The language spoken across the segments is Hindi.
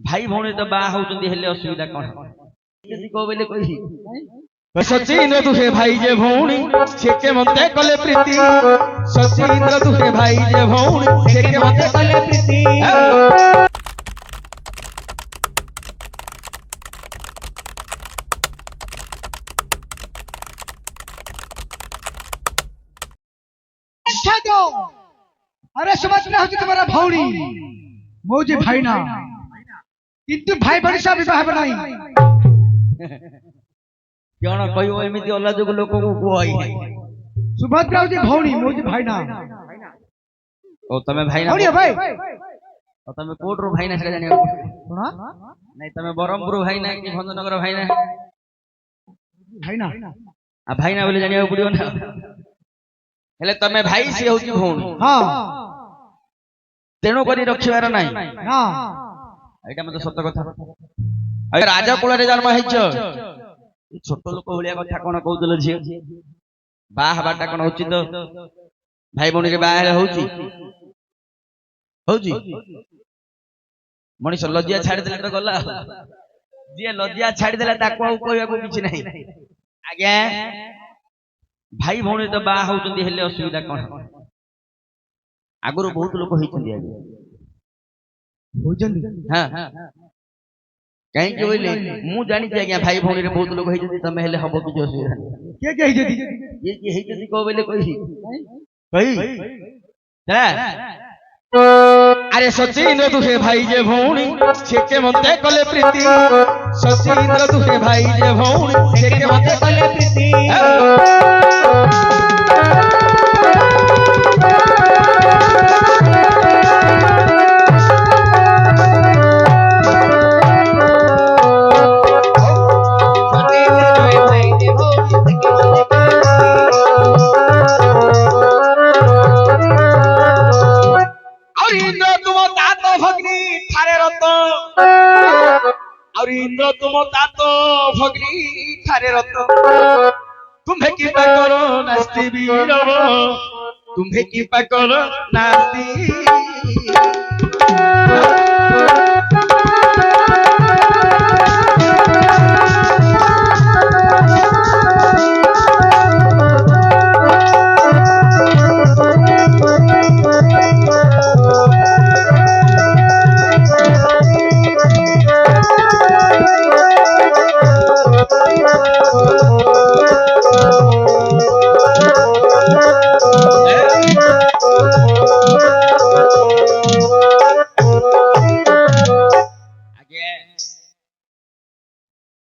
भाई भौणी तो बाहा होउचंदी हेले असुविधा कोन जदी को बेले कहि सचिन तुहे भाई जे भौणी सेके मते कले प्रीति सचिन तुहे भाई जे भौणी सेके मते कले प्रीति अरे सुभद्रा होती तुम्हारा भौणी मौजे भाई ना किंतु भाई बड़ी सा विवाह बनाई कोन कहियो एमिति अल्लाह जो लोक को कोई सुभद्रा होती भौणी मौजे भाई ना ओ तमे भाई ना भौणी भाई ओ तमे कोट रो भाई ना से जानियो कोना नहीं तमे बरमपुर भाई ना कि भंजनगर भाई ना आ भाई ना बोले जानियो पड़ियो ना हेले तमे भाई से होती भौणी हां तेणु करी रखिबार नाही हां एटा मते सत्य कथा अगर राजा कुल रे जन्म हेछ छोट लोक होलिया कथा कोन कहउतले झियो बाह बाटा कोन उचित भाई भौणी रे बाह होउची होउची मनीष लज्जा छाड़ी देले तो गला जे लज्जा छाड़ी देला ताको कहया को किछ नाही आज्ञा भाई भौणी तो बाह होउचंदी हेले असुविधा कोन आगुरु बहुत लोक होइचंदी आगे भोजन हां कहीं के होइले मु जानि जे आज्ञा भाई भौणी रे बहुत लोक होइचंदी तमे हेले हबो किछ असुविधा के कहि जदी ये की हेइचंदी को बेले कहि ता अरे सचिन तुहे भाई जे भौणी सेके मते कले प्रीति सचिन तुहे भाई जे भौणी सेके मते कले प्रीति इंद्र तुम तातो भगनी थारे रत तुम्हें की करो नास्ति वीर तुम्हें की करो नास्ति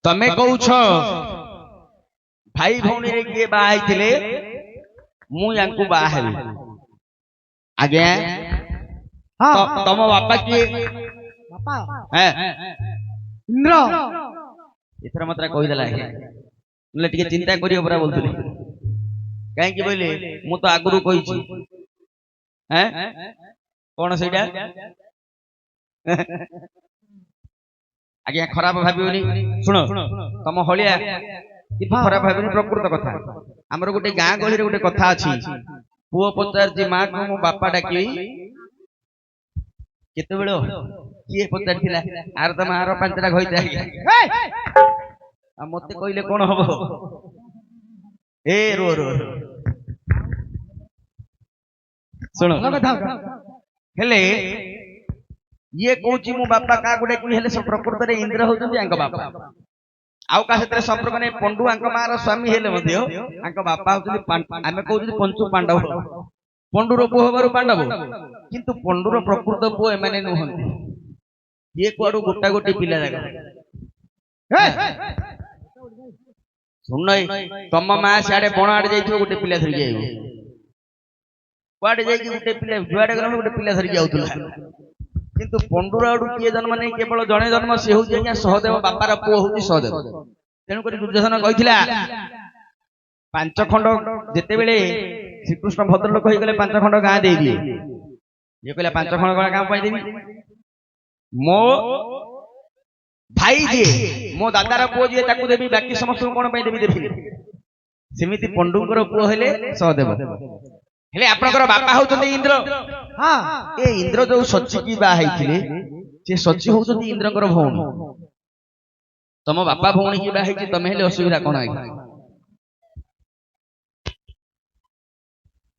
तमे कहूछ भाई भौणी रे के बाहाई थिले मु यांकु बाहाई आज्ञा हां तम बापा के बापा हैं इंद्र इथरा मात्रा कहि देला है ले टिके चिंता करियो परा बोलतली काहे कि बोले मु तो आगुरु कहि छी हैं कोन सेडा आज्ञा खराब भाबियोनी सुनो तम हलिया कि खराब भाबियोनी प्रकृत कथा हमर गोटे गां गली रे गोटे कथा अछि पुओ पचार जी मां को मो बापा डाकी केते बेलो किए पचार थिला आर त मार पांचटा घइता आ मते कइले कोन हबो ए रो रो सुनो हेले ये कहूची मो बापा का गुडे कि हेले सब प्रकृत रे इंद्र होचंदी अंक बापा आउ का सेतरे संपर्क ने पंडु अंक मार स्वामी हेले मध्य अंक बापा होचंदी आमे कहूची पंचु पांडव पंडु रो पुओ हबारु पांडव किंतु पंडु रो प्रकृत पुओ एमाने नहंती ये कोडु गोटा गोटी पिला जागा सुन नै तम मा साडे बनाड जाइथो गोटे पिला धरि जाइबो कोडे जाई गोटे पिला जुआडे गलो गोटे पिला धरि जाउतला किंतु पंडुर आडू किए जन्म नहीं केवल जने जन्म से होउची आज्ञा सहदेव बापार पुओ होउची सहदेव तेणु करी दुर्योधन कहिथिला पांच खंड जेते बेले श्रीकृष्ण भद्रलोक होई गले पांच खंड गां देई दिए ये कहला पांच खंड गां पाई देबी मो भाई जे मो दादार पुओ जे ताकू देबी बाकी समस्त कोन पाई देबी देबी सेमिति पंडुकर पुओ हेले सहदेव हेले आपनकर बापा होउचंदी इंद्र हां ए इंद्र जो सच्ची की बा हैथिले से सची होउछंती इंद्रकर भौणी तम बापा भौणी की बाहे कि तमे हेले असुविधा कोन आइ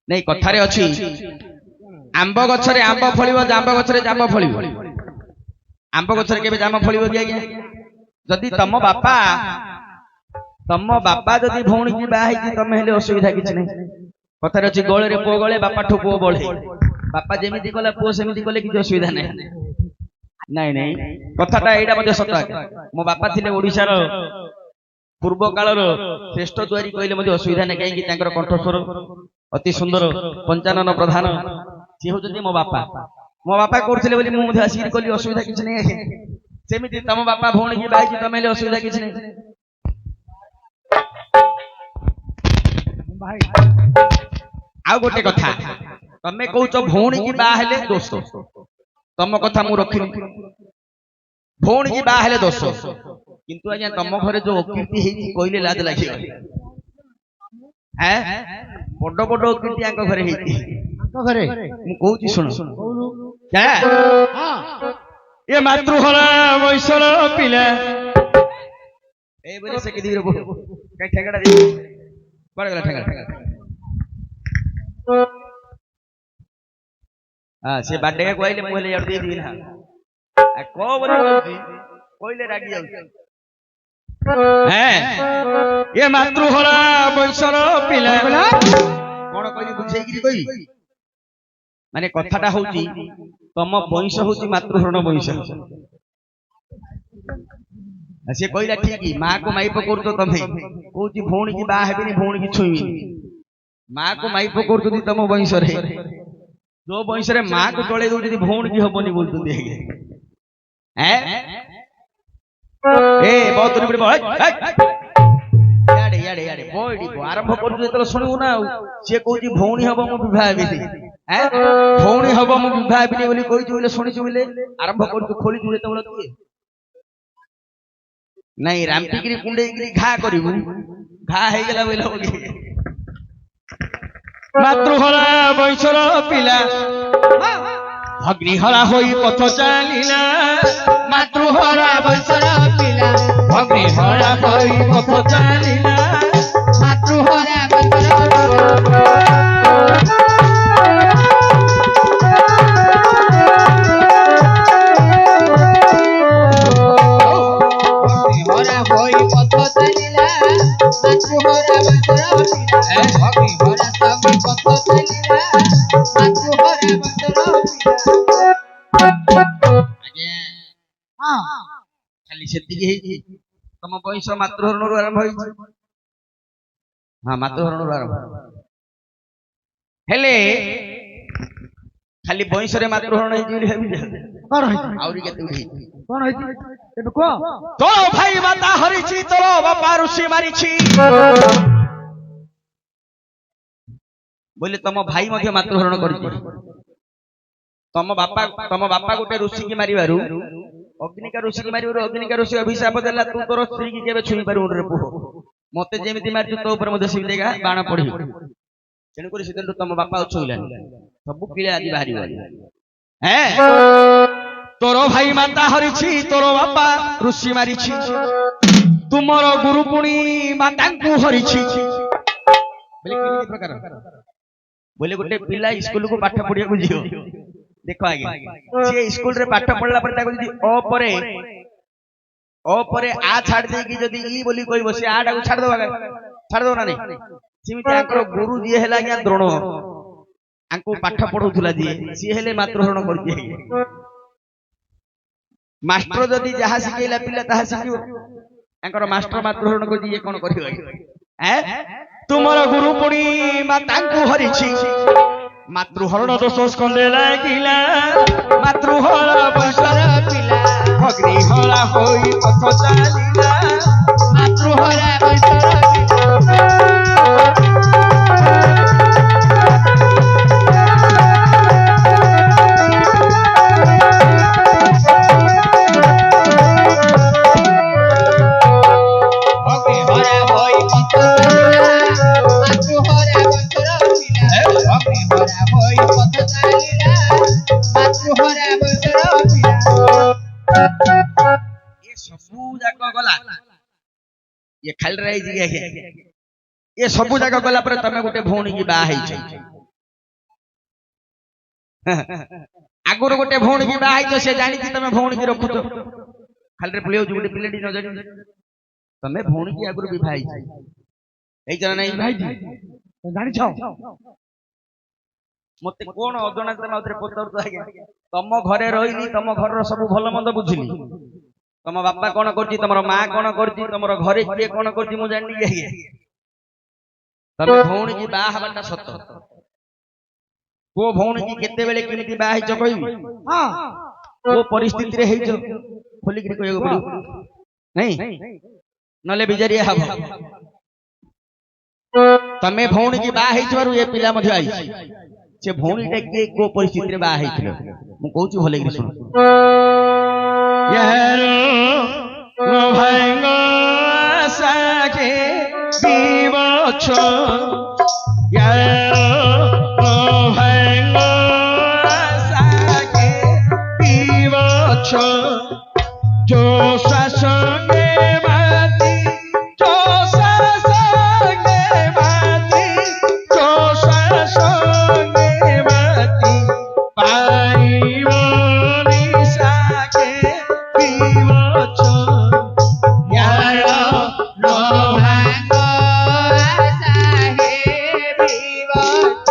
नहीं कथारे अछि आंब गछरे आंब फळिबो जांब गछरे जांब फळिबो आंब गछरे केबे जांब फळिबो कि आज्ञा जदि तम बापा जदि भौणी की बाहे कि तमे हेले असुविधा किछ नै कथारे अछि गोळे रे पो गोळे बापा ठो पो बळे बापा जेमिति कला पो सेमिति कले किछ असुविधा नै नहीं नहीं कथाटा एटा मध्ये सत मो बापा थिले ओडिसा रो पूर्व काल रो श्रेष्ठ द्वारी कहले मध्ये असुविधा नै काई कि तांकर कंठस्वर अति सुंदर पंचानन प्रधान सी होजती मो बापा करथिले बोली मु मध्ये आसी कली असुविधा किछ नै सेमिति तम बापा भौणी की बाई कि तमेले असुविधा किछ नै भाई आ गोटे कथा तमे कहउछ भौणी की बा हेले दोष तम कथा मु रखिनी भौणी की बा हेले दोष किंतु आज्ञा तम घरे जो कीर्ति हेई कहले लाज लागि हैं बड़ बड़ कीर्ति आंक घरे हेई आंक घरे मु कहउची सुन क्या हां ये मातृहरा वैश्वर पिला ए बोले से किदी रो काय ठेगड़ा दे पड़ गला ठेगड़ा हां से बाडे कहले मु हेले यार दे दी ना आ को बोले कहले रागी जाउ हैं ये मातृहरा वैश्वर पिला कोन कहली बुझेई गिरी कहि माने कथाटा होउची तम वंश होउची मातृहरण वंश से कहला ठीक मां को माई पकोर तो तमे कहउची भौणी की बा हेबिनी भौणी की छुईनी मां को माई पकोर तो तम वंश रे जो वंश रे मां को चले दउ जदी भौणी की हबनी बोलतो दे हैं ए बहुत दूर पर याडे याडे याडे बोडी को आरंभ करू जेतलो सुनिउ ना से कहउची भौणी हबो मु विवाह हेबिनी हैं भौणी हबो मु विवाह हेबिनी बोली कहउची बोले सुनिछु बोले आरंभ करू खोली जु जेतलो तू नहीं रामटिगिरी कुंडेगिरी घा करिबु घा हे गेला बोले होगी मातृहरा वैश्वर पिला अग्निहरा होई पथ चालिला मातृहरा वैश्वर पिला अग्निहरा होई पथ चालिला मातृहरा वैश्वर खाली सेतिकी हेई तम वंश मातृहरण रो आरंभ होई हां मातृहरण रो आरंभ हेले खाली वंश रे मातृहरण हेई जोली हेबी कोन होई आउरी केते उठी कोन होई एबे को तोरो भाई माता हरिछि तोरो बापा ऋषि मारिछि बोले तम भाई मध्ये मातृहरण करिछि तम बापा गोटे ऋषि की मारिबारु अग्निका ऋषि की मारिबारु अग्निका ऋषि अभिशाप देला तू तोर स्त्री की केबे छुई पारु रे पुह मते जेमिति मारछु तो ऊपर मध्ये सिदेगा बाण पड़ी तेनु करी सिदन तम बापा छुइलानी सब किले आदि बाहरी हैं तोरो भाई माता हरिछि तोरो बापा ऋषि मारिछि तुमरो गुरु पुणी माता को हरिछि बोले किनि प्रकार बोले गोटे पिला स्कूल को पाठ पढ़िया को जियो देखो आगे से स्कूल रे पाठ पढ़ला पर ताको जदी अ परे आ छाड़ दे कि जदी ई बोली कहबो से आ डाको छाड़ दो ना नहीं सिमिति आकर गुरु दिए हेला ज्ञा द्रोण आंको पाठ पढौथुला दिए सी हेले मातृहरण कर दिए मास्टर जदी जहा सिखेला पिला ताहा सिखियो आंकर मास्टर मातृहरण को दिए कोन करियो हैं तुमरो गुरु पुणी माता को हरिछि मातृहरण दोष स्कंदे लागिला मातृहरा वैश्वर पिला अग्निहरा होई पथ चालिला मातृहरा वैश्वर मातृहरा वैश्वर ସବୁ ଯାକ ଗଲା ଇଏ ଖାଲି ରହିଛି ଆଜ୍ଞା ଏ ସବୁ ଯାକ ଗଲା ପରେ ତମେ ଗୋଟେ ଭଉଣୀ କି ବାହା ହେଇଛ ଆଗରୁ ଗୋଟେ ଭଉଣୀ କି ବାହା ହେଇଛ ସେ ଜାଣିଛି ତମେ ଭଉଣୀ କି ରଖୁଛ ଖାଲିରେ ପଳେଇ ଯାଉଛି ଗୋଟେ ପିଲାଟି ନ ଜାଣି ତମେ ଭଉଣୀ କି ଆଗରୁ ବିବାହ ହେଇଛ ହେଇଛ ନା ନାଇଁ ଭାଇଜି ଜାଣିଛ ମତେ କଣ ଅଜଣା ତମେ ଆଉଥରେ ପଚାରୁଛ ଆଜ୍ଞା ତମ ଘରେ ରହିଲି ତମ ଘରର ସବୁ ଭଲ ମନ୍ଦ ବୁଝିଲି ତମ ବାପା କଣ କରୁଛି ତମର ମା କଣ କରୁଛି ତମର ଘରେ କିଏ କଣ କରୁଛି ମୁଁ ଜାଣିନି ଆଜ୍ଞା ତମେ ଭଉଣୀ କି ବାହା ହବାଟା ସତ କୋ ଭଉଣୀ କି କେତେବେଳେ କେମିତି ବାହା ହେଇଛ କହିବି ହଁ କୋ ପରିସ୍ଥିତିରେ ହେଇଛ ଖୋଲିକିରି କହିବାକୁ ପଡିବ ନାଇଁ ନହେଲେ ବିଜାରିଆ ହବ ତମେ ଭଉଣୀ କି ବାହା ହେଇଥିବାରୁ ଏ ପିଲା ମଧ୍ୟ ଆଇଛି ସେ ଭଉଣୀଟା କିଏ କୋ ପରିସ୍ଥିତିରେ ବାହା ହେଇଥିଲ ମୁଁ କହୁଛି ଭଲକିରି ଶୁଣ ମୋ ଭାଇଙ୍କ ସାଙ୍ଗେ ବିବଛ ମୋ ଭାଇଙ୍କ ସାଙ୍ଗେ ବିବଛ ଯୋଶା ସଙ୍ଗେ ମାତି ଯୋଶା ସଙ୍ଗେ ମାତି ଯୋଶା ସଙ୍ଗେ ମାতি ପାଇବ নিশাকে বিবছ য়ার নভাঙ্গ আশাহে বিবছ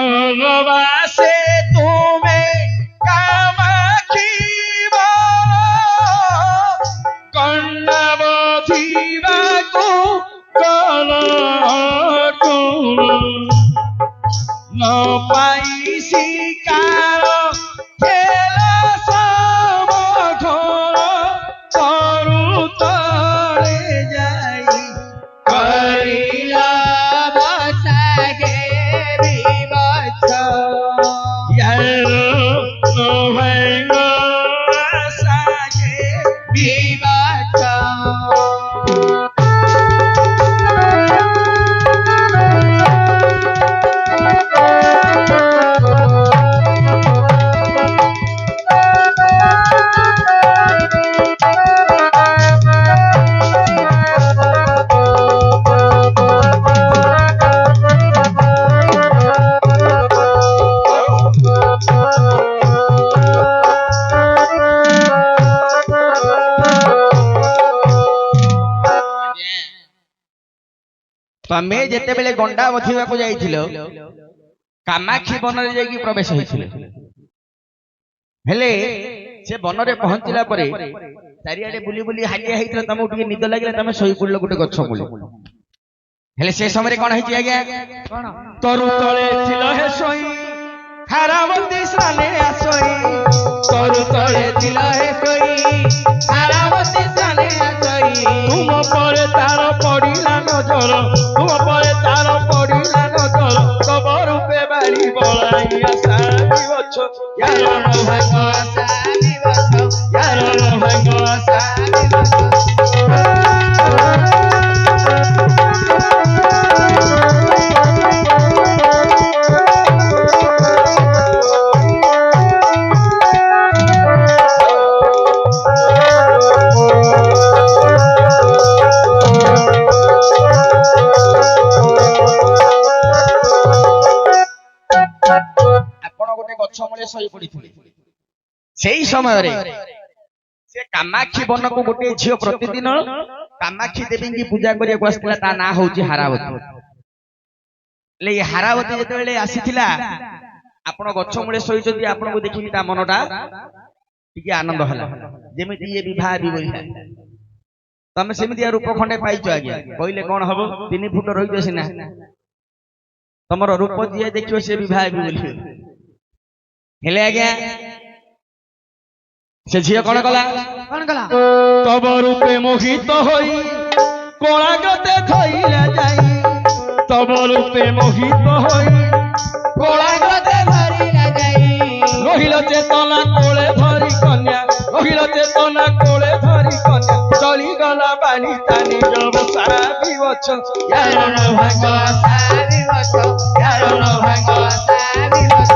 বনবাসে তুমি কামাখিব কন্যা বধিবাকু কল ন পাই শিকার খেল সমঘর তরু তলে যাই করিলা বসাগে বিবছ ইয়ার নভাঙ্গ আশাগে বিবছ ତମେ ଯେତେବେଳେ ଗଣ୍ଡା ବଧିବାକୁ ଯାଇଥିଲ କାମାକ୍ଷୀ ବନରେ ଯାଇକି ପ୍ରବେଶ ହେଇଥିଲେ ହେଲେ ସେ ବନରେ ପହଞ୍ଚିଲା ପରେ ଚାରିଆଡେ ବୁଲି ବୁଲି ହାଲିଆ ହେଇଥିଲା ତମକୁ ଟିକେ ନିଦ ଲାଗିଲା ତମେ ଶୋଇ ପଡିଲ ଗୋଟେ ଗଛ ମୂଳେ ହେଲେ ସେ ସମୟରେ କଣ ହେଇଛି ଆଜ୍ଞା କଣ ତରୁ ତଳେ ছিল হে সই হারাবতী স্নানে আসই তরু তলে ছিল হে সই হারাবতী স্নানে আসই তুম পরে তার পড়িলা নজর তুম পরে তার পড়িলা নজর কব রূপে বাড়ি বলাইয়া সারি বছ ইয়ার নভাঙ্গ সারি বছ ইয়ার নভাঙ্গ সারি বছ ଆପଣ ଗୋଟେ ଗଛ ମୂଳେ ଶୋଇ ପଡିଥିଲେ ସେଇ ସମୟରେ ସେ କାମାକ୍ଷୀ ବନକୁ ଗୋଟେ ଝିଅ ପ୍ରତିଦିନ କାମାକ୍ଷୀ ଦେବୀଙ୍କୁ ପୂଜା କରିବାକୁ ଆସିଥିଲା ତା ନାଁ ହଉଛି ହାରାବତୀ ହେଲେ ଏ ହାରାବତୀ ଯେତେବେଳେ ଆସିଥିଲା ଆପଣ ଗଛ ମୂଳେ ଶୋଇଛନ୍ତି ଆପଣଙ୍କୁ ଦେଖିକି ତା ମନଟା ଟିକେ ଆନନ୍ଦ ହେଲା ଯେମିତି ଇଏ ବିବାହ ବି ବୋଲିଲା ତମେ ସେମିତିଆ ରୂପ ଖଣ୍ଡେ ପାଇଛ ଆଜ୍ଞା କହିଲେ କଣ ହବ 3 ଫୁଟ ରହିଛ ସିନା ତମର ରୂପ ଯିଏ ଦେଖିବ ସେ ବିବାହ ବି ବୋଲି ହେଲେ ଆଜ୍ଞା ସେ ଝିଅ କଣ କଲା ତବ ରୂପେ ମୋହିତ ହୋଇ କୋଳାଗ୍ରତେ ଧଇଲା ଯାଇ ତବ ରୂପେ ମୋହିତ ହୋଇ କୋଳାଗ୍ରତେ ଧରିଲା ଯାଇ রহিল চেতনা কোলে ধরি কন্যা রহিল চেতনা কোলে ধরি কন্যা চলি গলা বাণী তা নিজ সাবি বছ কারণ ভাঙ্গ সাবি বছ কারণ ভাঙ্গ সাবি বছ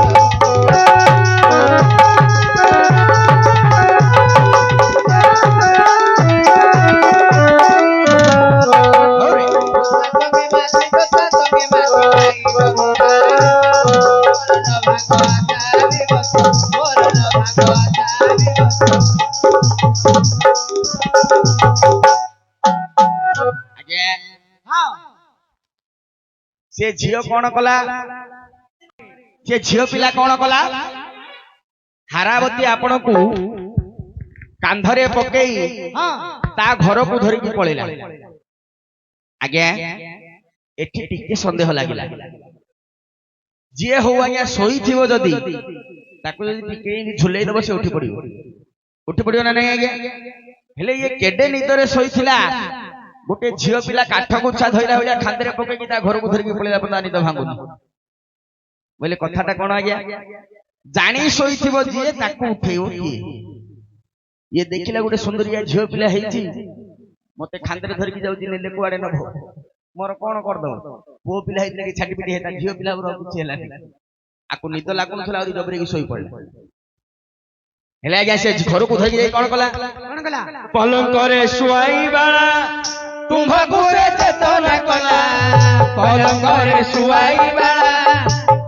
से झियो कौन कला से झियो पिला कौन कला हारावती आपण को कांधरे पकई ता घर को धरी की पळेला आज्ञा एठी टिके संदेह लागिला जे हो आज्ञा सोई थिवो जदी ताको जदी टिके झुलेई दबो से उठी पड़ियो ना नहीं आज्ञा हेले ये केडे निदरे सोई थिला गोटे झियो पिला काठ गुच्छा धइला होया खांदरे पकई ता घर को धरी की पळेला पता नि तो भांगुनी बोले कथाटा कोन आज्ञा जानी सोई थिवो जे ताको उठेइओ की ये देखिला गोटे सुंदरिया झियो पिला हेची मते खांदरे धरी की जाउची नेले कुआडे नभो मोर कोन कर दो पो पिला हेतले की छाटी पिटी हेता झियो पिला रो कुछ हेला आकु निद लागुन थला और जबरे की सोई पड़ले हेले आज्ञा से घर को धरी जाई कोन कला पलंग करे सुआई बाळा तुम्हा गुरे चेतना कला पलंग करे सुआई बाळा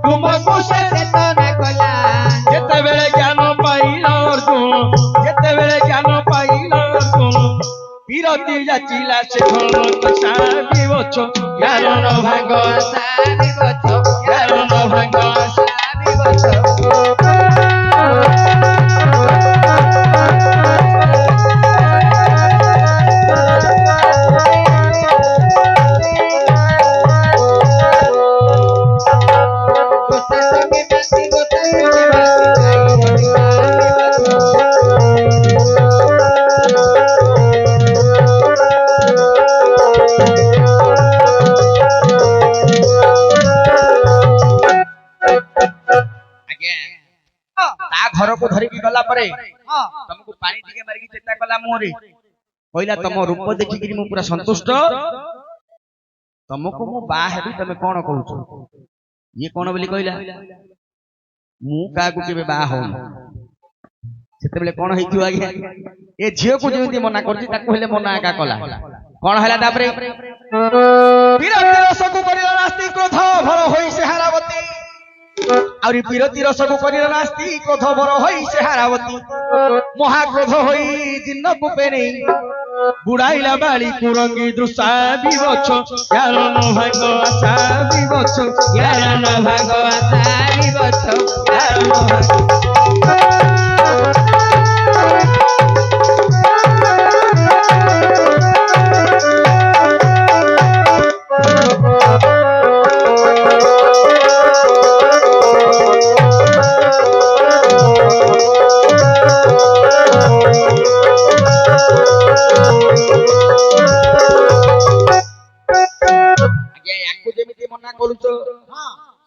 तुम्हा गुरे चेतना कला जेते बेले ज्ञान पाइला अर्जुन जेते बेले ज्ञान पाइला अर्जुन বিরতি যাচিলা সে ঘন সাবি বছ জ্ঞান ভাঙ্গ সাবি বছ জ্ঞান ভাঙ্গ সাবি বছ घर को धरी की गला परे तुमको पानी टिके मारी की चेता कला मोरे कहला तुम रूप देखि कि मु पूरा संतुष्ट तुमको मु बा हेबी तमे कोन कहू ये कोन बोली कहला मु का को केबे बा हो सेते बेले कोन हेतियो आगे ए झियो को जेमति मना करछि ताको हेले मना का कला कोन हला तापरे विरक्ति रस को करिला नास्ति क्रोध भर होई से हारावती आउरी विरति रस को करिला नास्ति क्रोध भर होई से हारावती महाक्रोध होई जिन्न कुपेनी बुड़ाइला बाली कुरंगी दृशा विवच ज्ञान भाग आशा विवच ज्ञान भाग आशा विवच ज्ञान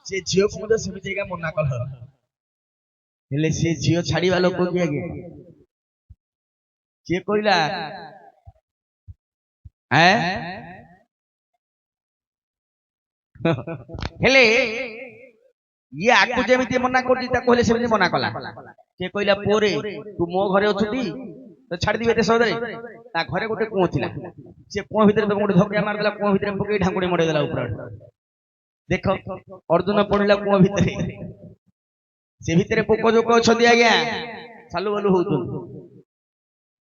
से झियो को मते सेमिति का मना कल हेले से झियो छाड़ीवा लोक की आगे के कहला हैं हेले ये आकु जेमिति मना करती ता कहले सेमिति मना कला के कहला पोरे तू मो घरे अछुटी तो छाड़ दिबे ते सदरे ता घरे गोटे कुओ थिला से कुओ भीतर तो गोटे धक्का मार देला कुओ भीतर पकई ढांकुड़ी मडे देला ऊपर देखो अर्जुन पड़िला कुओ भीतर से भीतर पोक जोक अछदी आज्ञा सालू बालू होउतन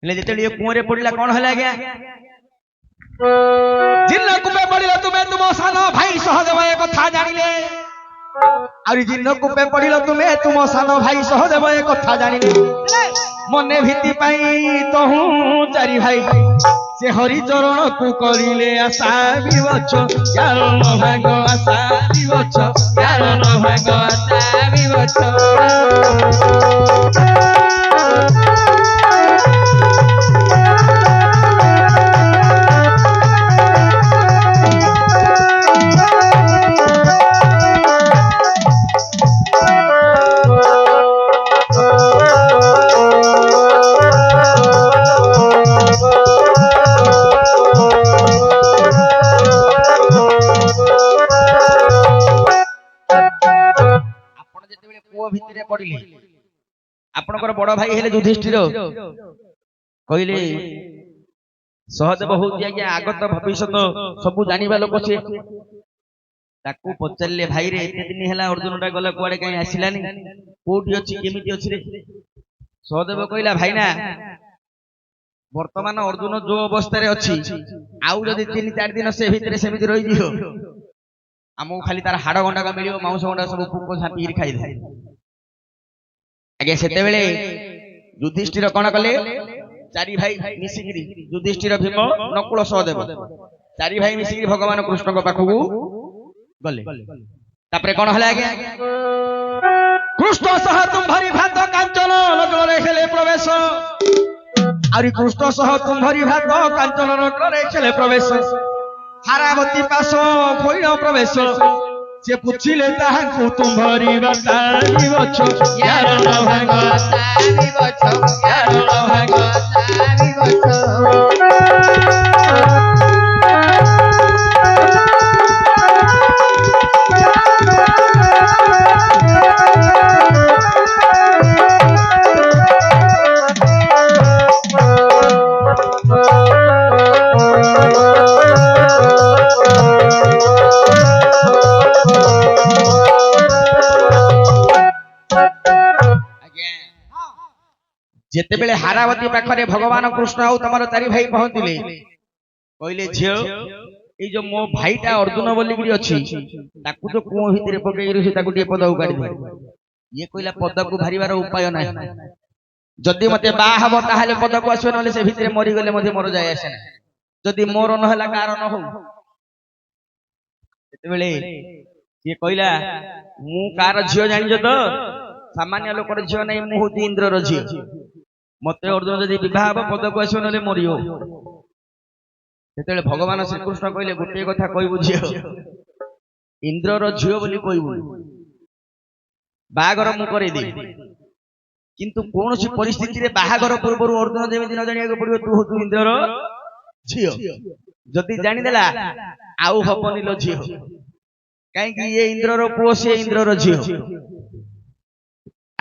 हेले जेते कुओ रे पड़िला कोन हला आज्ञा जिन्न कुपे पड़िला तुमे तुम सानो भाई सहदेव ए कथा जानिले आरी जिन्न कुपे पड़िला तुमे तुम सानो भाई सहदेव ए कथा जानिले मने भीति पाई तहु चारि भाई से हरिचरण को करिले आशा विवच यार न भाग आशा विवच यार न भाग आशा विवच ଆପଣ ଯେତେବେଳେ ପୁଅ ଭିତରେ ପଡ଼ିଲେ ଆପଣଙ୍କର ବଡ ଭାଇ ହେଲେ ଯୁଧିଷ୍ଠିର କହିଲେ ସହଦେବ ହଉଛି ଆଜ୍ଞା ଆଗତ ଭବିଷ୍ୟତ ସବୁ ଜାଣିବା ଲୋକ ସେ ତାକୁ ପଚାରିଲେ ଭାଇରେ ଏତେ ଦିନ ହେଲା ଅର୍ଜୁନଟା ଗଲା କୁଆଡେ କାହିଁ ଆସିଲାନି କୋଉଠି ଅଛି କେମିତି ଅଛି ରେ ସହଦେବ କହିଲା ଭାଇନା ବର୍ତ୍ତମାନ ଅର୍ଜୁନ ଯୋଉ ଅବସ୍ଥାରେ ଅଛି ଆଉ ଯଦି 3-4 ଦିନ ସେ ଭିତରେ ସେମିତି ରହିଯିବ ଆମକୁ ଖାଲି ତାର ହାଡ ଗଣ୍ଡାକ ମିଳିବ ମାଉଁସ ଗଣ୍ଡା ସବୁ ପୋକ ଝାମ୍ପିକି ଖାଇଥାଏ ଆଜ୍ଞା ସେତେବେଳେ ଯୁଧିଷ୍ଠିର କଣ କଲେ 4 ଭାଇ ମିଶିକିରି ଯୁଧିଷ୍ଠିର ଭୀମ ନକୁଳ ସହଦେବ 4 ଭାଇ ମିଶିକିରି ଭଗବାନ କୃଷ୍ଣଙ୍କ ପାଖକୁ ଗଲେ ତାପରେ କଣ ହେଲା ଆଜ୍ଞା कृष्ण सह तुम्हारी भात कांचन नगरे खेले प्रवेश आरी कृष्ण सह तुम्हारी भात कांचन नगरे खेले प्रवेश हारावती पास भैर प्रवेश से पूछिले ताहाकु तुम्हारी बाता विवच यार न भाग आशा विवच यार न भाग आशा विवच ଯେତେବେଳେ ହାରାବତୀ ପାଖରେ ଭଗବାନ କୃଷ୍ଣ ଆଉ ତମର 4 ଭାଇ ପହଞ୍ଚିଲେ କହିଲେ ଝିଅ ଏଇ ଯୋଉ ମୋ ଭାଇଟା ଅର୍ଜୁନ ବୋଲିକିରି ଅଛି ତାକୁ ଯୋଉ କୁଅ ଭିତରେ ପକେଇକିରି ସେ ତାକୁ ଟିକେ ପଦାକୁ କାଢିଦେ ଇଏ କହିଲା ପଦାକୁ ବାହାରିବାର ଉପାୟ ନାହିଁ ଯଦି ମତେ ବାହା ହବ ତାହେଲେ ପଦାକୁ ଆସିବ ନହେଲେ ସେ ଭିତରେ ମରିଗଲେ ମଧ୍ୟ ମୋର ଯାଏ ଆସେ ନା ଯଦି ମୋର ନହେଲା କାହାର ନ ହଉ ସେତେବେଳେ ସିଏ କହିଲା ମୁଁ କାହାର ଝିଅ ଜାଣିଛ ତ ସାମାନ୍ୟ ଲୋକର ଝିଅ ନାହିଁ ମୁଁ ହଉଛି ଇନ୍ଦ୍ରର ଝିଅ ମତେ ଅର୍ଜୁନ ଯଦି ବିବାହ ହବ ପଦକୁ ଆସିବ ନହେଲେ ମରିବ ସେତେବେଳେ ଭଗବାନ ଶ୍ରୀକୃଷ୍ଣ କହିଲେ ଗୋଟିଏ କଥା କହିବୁ ଝିଅ ଇନ୍ଦ୍ରର ଝିଅ ବୋଲି କହିବୁ ବାହାଘର ମୁଁ କରେଇଦେବି କିନ୍ତୁ କୌଣସି ପରିସ୍ଥିତିରେ ବାହାଘର ପୂର୍ବରୁ ଅର୍ଜୁନ ଯେମିତି ନ ଜାଣିବାକୁ ପଡିବ ତୁ ହଉଛୁ ଇନ୍ଦ୍ରର ଝିଅ ଯଦି ଜାଣିଦେଲା ଆଉ ହବନି ଲୋ ଝିଅ କାହିଁକି ଇଏ ଇନ୍ଦ୍ରର ପୁଅ ସିଏ ଇନ୍ଦ୍ରର ଝିଅ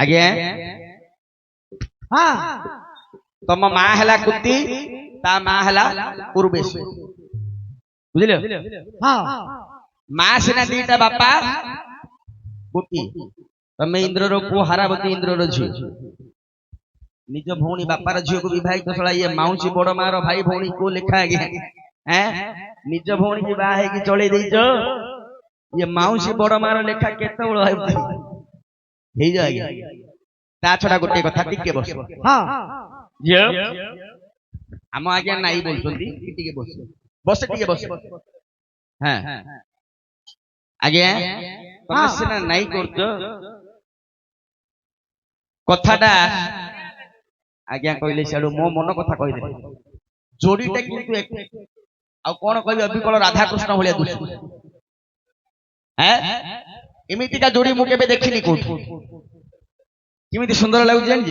ଆଜ୍ଞା हाँ ତମ ମା ହେଲା କୁନ୍ତି ତା ମା ହେଲା ପୂର୍ବେଶ ବୁଝିଲ हाँ ମା ସିନା ଦିଟା ବାପା ଗୋଟିଏ ତମେ ଇନ୍ଦ୍ରର ପୁଅ ହାରାବତୀ ଇନ୍ଦ୍ରର ଝିଅ ନିଜ ଭଉଣୀ ବାପାର ଝିଅକୁ ବିବାହିତ ଶଳା ଇଏ ମାଉସୀ ବଡ ମାର ଭାଇ ଭଉଣୀ କୋଉ ଲେଖା ଆଜ୍ଞା ନିଜ ଭଉଣୀ କି ବାହା ହେଇକି ଚଳେଇ ଦେଇଛ ଇଏ ମାଉସୀ ବଡ ମାର ଲେଖା କେତେବେଳେ ହେଇଯାଉ ଆଜ୍ଞା ତା ଛଡା ଗୋଟେ କଥା ଟିକେ ବସ हाँ ଝିଅ ଆମ ଆଜ୍ଞା ନାଇଁ ବୋଲୁଛନ୍ତି ଟିକେ ବସ ବସ ଟିକେ ବସ ହଁ ଆଜ୍ଞା ତମେ ସିନା ନାଇଁ କରୁଛ କଥାଟା ଆଜ୍ଞା କହିଲେ ସିଆଡୁ ମୋ ମନ କଥା କହିଦେଲେ ଯୋଡିଟା କିନ୍ତୁ ଆଉ କଣ କହିବି ଅବିକଳ ରାଧାକୃଷ୍ଣ ଭଳିଆ ଦୁଷ୍ଟ ଏମିତିକା ଯୋଡି ମୁଁ କେବେ ଦେଖିନି କୋଉଠି କେମିତି ସୁନ୍ଦର ଲାଗୁଛି ଜାଣିଛ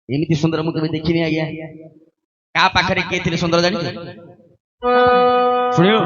ଏମିତି ସୁନ୍ଦର ମୁଁ କେବେ ଦେଖିନି ଆଜ୍ଞା କାହା ପାଖରେ କିଏ ଥିଲେ ସୁନ୍ଦର ଜାଣିଛ ଶୁଣିବ